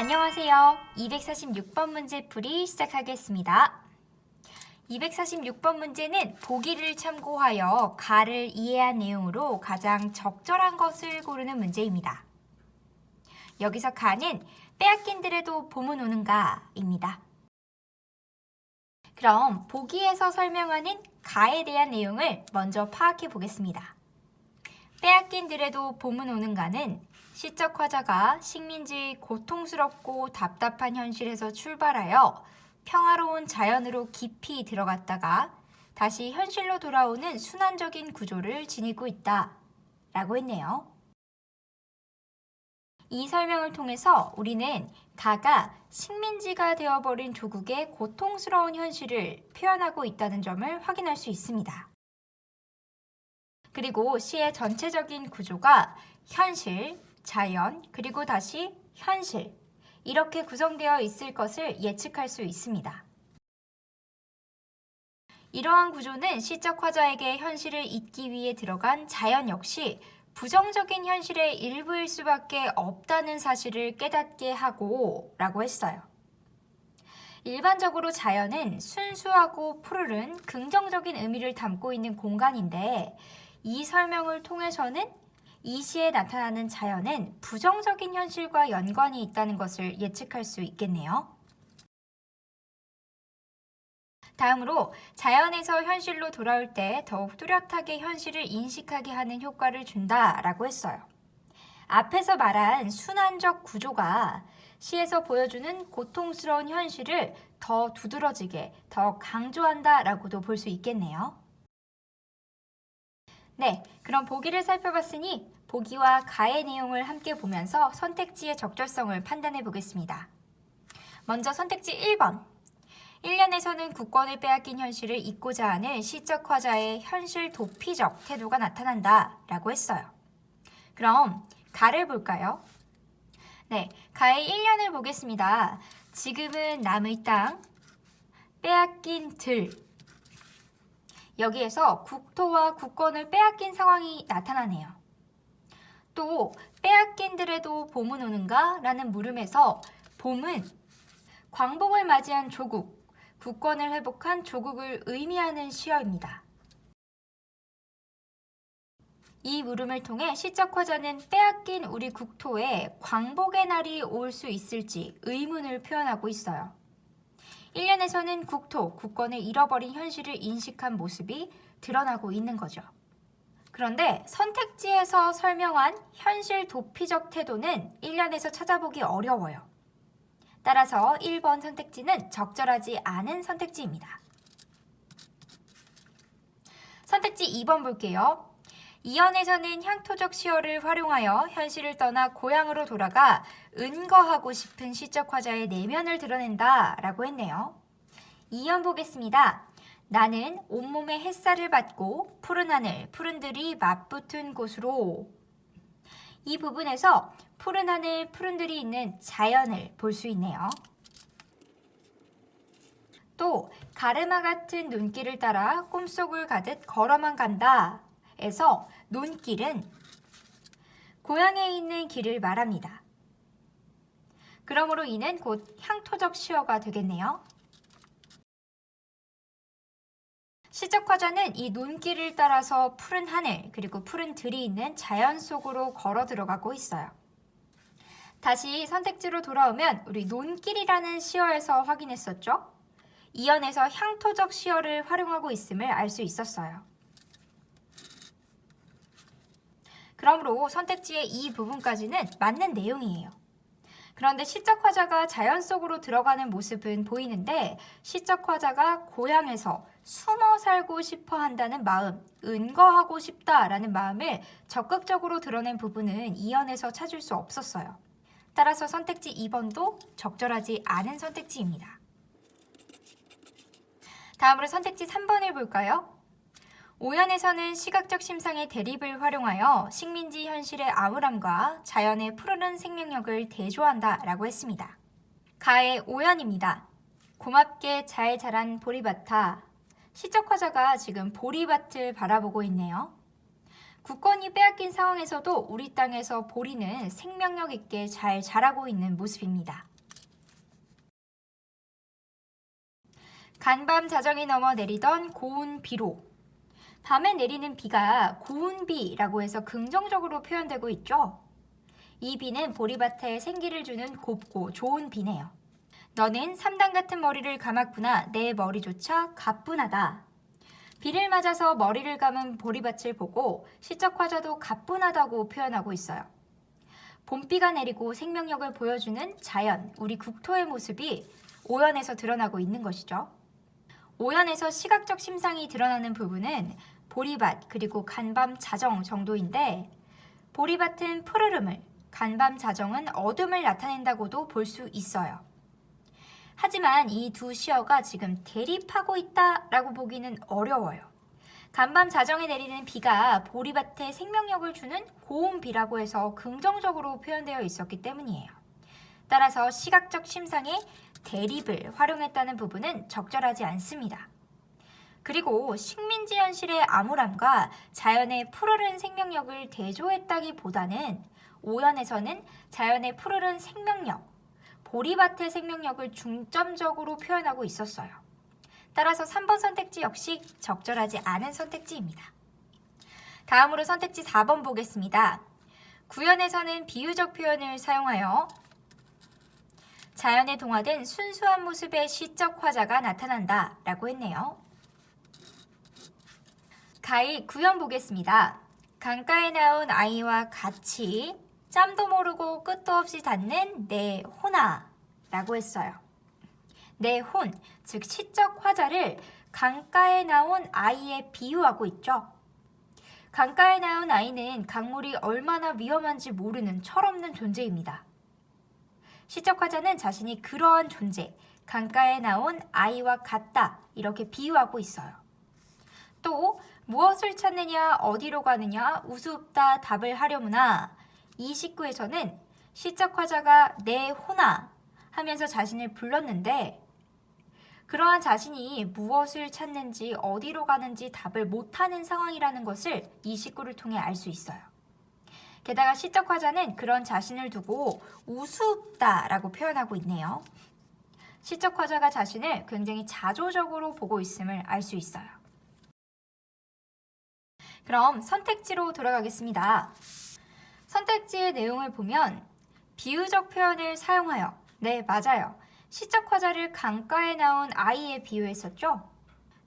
안녕하세요. 246번 문제 풀이 시작하겠습니다. 246번 문제는 보기를 참고하여 가를 이해한 내용으로 가장 적절한 것을 고르는 문제입니다. 여기서 가는 빼앗긴들에도 봄은 오는가입니다. 그럼 보기에서 설명하는 가에 대한 내용을 먼저 파악해 보겠습니다. 빼앗긴들에도 봄은 오는가는 시적 화자가 식민지의 고통스럽고 답답한 현실에서 출발하여 평화로운 자연으로 깊이 들어갔다가 다시 현실로 돌아오는 순환적인 구조를 지니고 있다 라고 했네요. 이 설명을 통해서 우리는 가가 식민지가 되어버린 조국의 고통스러운 현실을 표현하고 있다는 점을 확인할 수 있습니다. 그리고 시의 전체적인 구조가 현실, 자연, 그리고 다시 현실 이렇게 구성되어 있을 것을 예측할 수 있습니다. 이러한 구조는 시적 화자에게 현실을 잊기 위해 들어간 자연 역시 부정적인 현실의 일부일 수밖에 없다는 사실을 깨닫게 하고 라고 했어요. 일반적으로 자연은 순수하고 푸르른 긍정적인 의미를 담고 있는 공간인데 이 설명을 통해서는 이 시에 나타나는 자연은 부정적인 현실과 연관이 있다는 것을 예측할 수 있겠네요. 다음으로 자연에서 현실로 돌아올 때 더욱 뚜렷하게 현실을 인식하게 하는 효과를 준다라고 했어요. 앞에서 말한 순환적 구조가 시에서 보여주는 고통스러운 현실을 더 두드러지게, 더 강조한다라고도 볼 수 있겠네요. 네, 그럼 보기를 살펴봤으니 보기와 가의 내용을 함께 보면서 선택지의 적절성을 판단해 보겠습니다. 먼저 선택지 1번. 1년에서는 국권을 빼앗긴 현실을 잊고자 하는 시적 화자의 현실 도피적 태도가 나타난다 라고 했어요. 그럼 가를 볼까요? 네, 가의 1년을 보겠습니다. 지금은 남의 땅, 빼앗긴 들. 여기에서 국토와 국권을 빼앗긴 상황이 나타나네요. 또 빼앗긴들에도 봄은 오는가? 라는 물음에서 봄은 광복을 맞이한 조국, 국권을 회복한 조국을 의미하는 시어입니다. 이 물음을 통해 시적 화자는 빼앗긴 우리 국토에 광복의 날이 올 수 있을지 의문을 표현하고 있어요. 1년에서는 국토, 국권을 잃어버린 현실을 인식한 모습이 드러나고 있는 거죠. 그런데 선택지에서 설명한 현실 도피적 태도는 1년에서 찾아보기 어려워요. 따라서 1번 선택지는 적절하지 않은 선택지입니다. 선택지 2번 볼게요. 이연에서는 향토적 시어를 활용하여 현실을 떠나 고향으로 돌아가 은거하고 싶은 시적 화자의 내면을 드러낸다 라고 했네요. 이연 보겠습니다. 나는 온몸에 햇살을 받고 푸른 하늘, 푸른 들이 맞붙은 곳으로 이 부분에서 푸른 하늘, 푸른 들이 있는 자연을 볼 수 있네요. 또 가르마 같은 눈길을 따라 꿈속을 가듯 걸어만 간다 에서 논길은 고향에 있는 길을 말합니다. 그러므로 이는 곧 향토적 시어가 되겠네요. 시적 화자는 이 논길을 따라서 푸른 하늘 그리고 푸른 들이 있는 자연 속으로 걸어 들어가고 있어요. 다시 선택지로 돌아오면 우리 논길이라는 시어에서 확인했었죠? 이연에서 향토적 시어를 활용하고 있음을 알 수 있었어요. 그러므로 선택지의 이 부분까지는 맞는 내용이에요. 그런데 시적 화자가 자연 속으로 들어가는 모습은 보이는데 시적 화자가 고향에서 숨어 살고 싶어 한다는 마음, 은거하고 싶다라는 마음을 적극적으로 드러낸 부분은 이연에서 찾을 수 없었어요. 따라서 선택지 2번도 적절하지 않은 선택지입니다. 다음으로 선택지 3번을 볼까요? 오연에서는 시각적 심상의 대립을 활용하여 식민지 현실의 암울함과 자연의 푸르른 생명력을 대조한다 라고 했습니다. 가의 오연입니다. 고맙게 잘 자란 보리밭아. 시적 화자가 지금 보리밭을 바라보고 있네요. 국권이 빼앗긴 상황에서도 우리 땅에서 보리는 생명력 있게 잘 자라고 있는 모습입니다. 간밤 자정이 넘어 내리던 고운 비로. 밤에 내리는 비가 고운 비라고 해서 긍정적으로 표현되고 있죠. 이 비는 보리밭에 생기를 주는 곱고 좋은 비네요. 너는 삼단 같은 머리를 감았구나. 내 머리조차 가뿐하다. 비를 맞아서 머리를 감은 보리밭을 보고 시적화자도 가뿐하다고 표현하고 있어요. 봄비가 내리고 생명력을 보여주는 자연, 우리 국토의 모습이 오연에서 드러나고 있는 것이죠. 오연에서 시각적 심상이 드러나는 부분은 보리밭 그리고 간밤 자정 정도인데, 보리밭은 푸르름을, 간밤 자정은 어둠을 나타낸다고도 볼 수 있어요. 하지만 이 두 시어가 지금 대립하고 있다라고 보기는 어려워요. 간밤 자정에 내리는 비가 보리밭에 생명력을 주는 고운 비라고 해서 긍정적으로 표현되어 있었기 때문이에요. 따라서 시각적 심상에 대립을 활용했다는 부분은 적절하지 않습니다. 그리고 식민지 현실의 암울함과 자연의 푸르른 생명력을 대조했다기보다는 오연에서는 자연의 푸르른 생명력, 보리밭의 생명력을 중점적으로 표현하고 있었어요. 따라서 3번 선택지 역시 적절하지 않은 선택지입니다. 다음으로 선택지 4번 보겠습니다. 구연에서는 비유적 표현을 사용하여 자연에 동화된 순수한 모습의 시적 화자가 나타난다 라고 했네요. 가히 구연 보겠습니다. 강가에 나온 아이와 같이 짬도 모르고 끝도 없이 닿는 내 혼아 라고 했어요. 내 혼, 즉 시적 화자를 강가에 나온 아이에 비유하고 있죠. 강가에 나온 아이는 강물이 얼마나 위험한지 모르는 철없는 존재입니다. 시적 화자는 자신이 그러한 존재, 강가에 나온 아이와 같다 이렇게 비유하고 있어요. 또 무엇을 찾느냐, 어디로 가느냐, 우습다 답을 하려무나, 이 식구에서는 시적 화자가 내 혼아 하면서 자신을 불렀는데, 그러한 자신이 무엇을 찾는지 어디로 가는지 답을 못하는 상황이라는 것을 이 식구를 통해 알 수 있어요. 게다가 시적 화자는 그런 자신을 두고 우습다라고 표현하고 있네요. 시적 화자가 자신을 굉장히 자조적으로 보고 있음을 알 수 있어요. 그럼 선택지로 돌아가겠습니다. 선택지의 내용을 보면 비유적 표현을 사용하여, 네, 맞아요. 시적 화자를 강가에 나온 아이에 비유했었죠.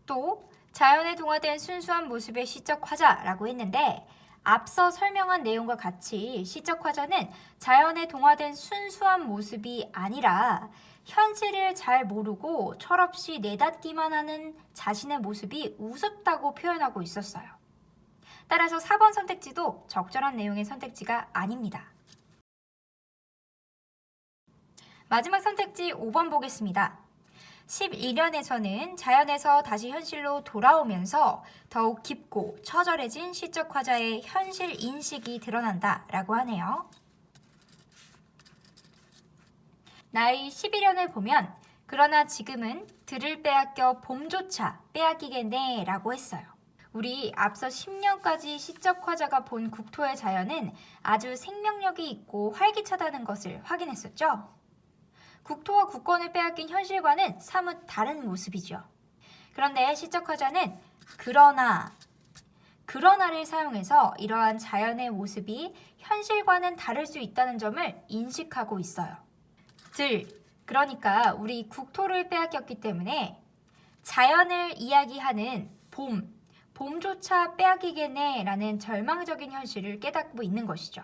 또 자연에 동화된 순수한 모습의 시적 화자라고 했는데, 앞서 설명한 내용과 같이 시적 화자는 자연에 동화된 순수한 모습이 아니라 현실을 잘 모르고 철없이 내닫기만 하는 자신의 모습이 우습다고 표현하고 있었어요. 따라서 4번 선택지도 적절한 내용의 선택지가 아닙니다. 마지막 선택지 5번 보겠습니다. 11년에서는 자연에서 다시 현실로 돌아오면서 더욱 깊고 처절해진 시적 화자의 현실 인식이 드러난다 라고 하네요. 나이 11년을 보면 그러나 지금은 들을 빼앗겨 봄조차 빼앗기겠네 라고 했어요. 우리 앞서 10년까지 시적 화자가 본 국토의 자연은 아주 생명력이 있고 활기차다는 것을 확인했었죠. 국토와 국권을 빼앗긴 현실과는 사뭇 다른 모습이죠. 그런데 시적 화자는 그러나를 사용해서 이러한 자연의 모습이 현실과는 다를 수 있다는 점을 인식하고 있어요. 그러니까 우리 국토를 빼앗겼기 때문에 자연을 이야기하는 봄조차 빼앗기겠네 라는 절망적인 현실을 깨닫고 있는 것이죠.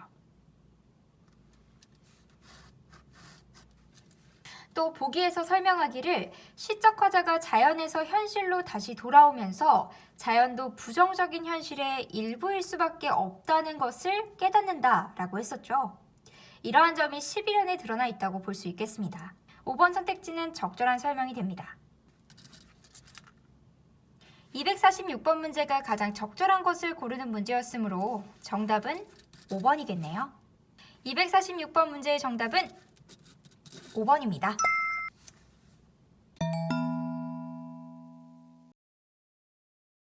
또 보기에서 설명하기를 시적 화자가 자연에서 현실로 다시 돌아오면서 자연도 부정적인 현실의 일부일 수밖에 없다는 것을 깨닫는다 라고 했었죠. 이러한 점이 11년에 드러나 있다고 볼 수 있겠습니다. 5번 선택지는 적절한 설명이 됩니다. 246번 문제가 가장 적절한 것을 고르는 문제였으므로 정답은 5번이겠네요. 246번 문제의 정답은 5번입니다.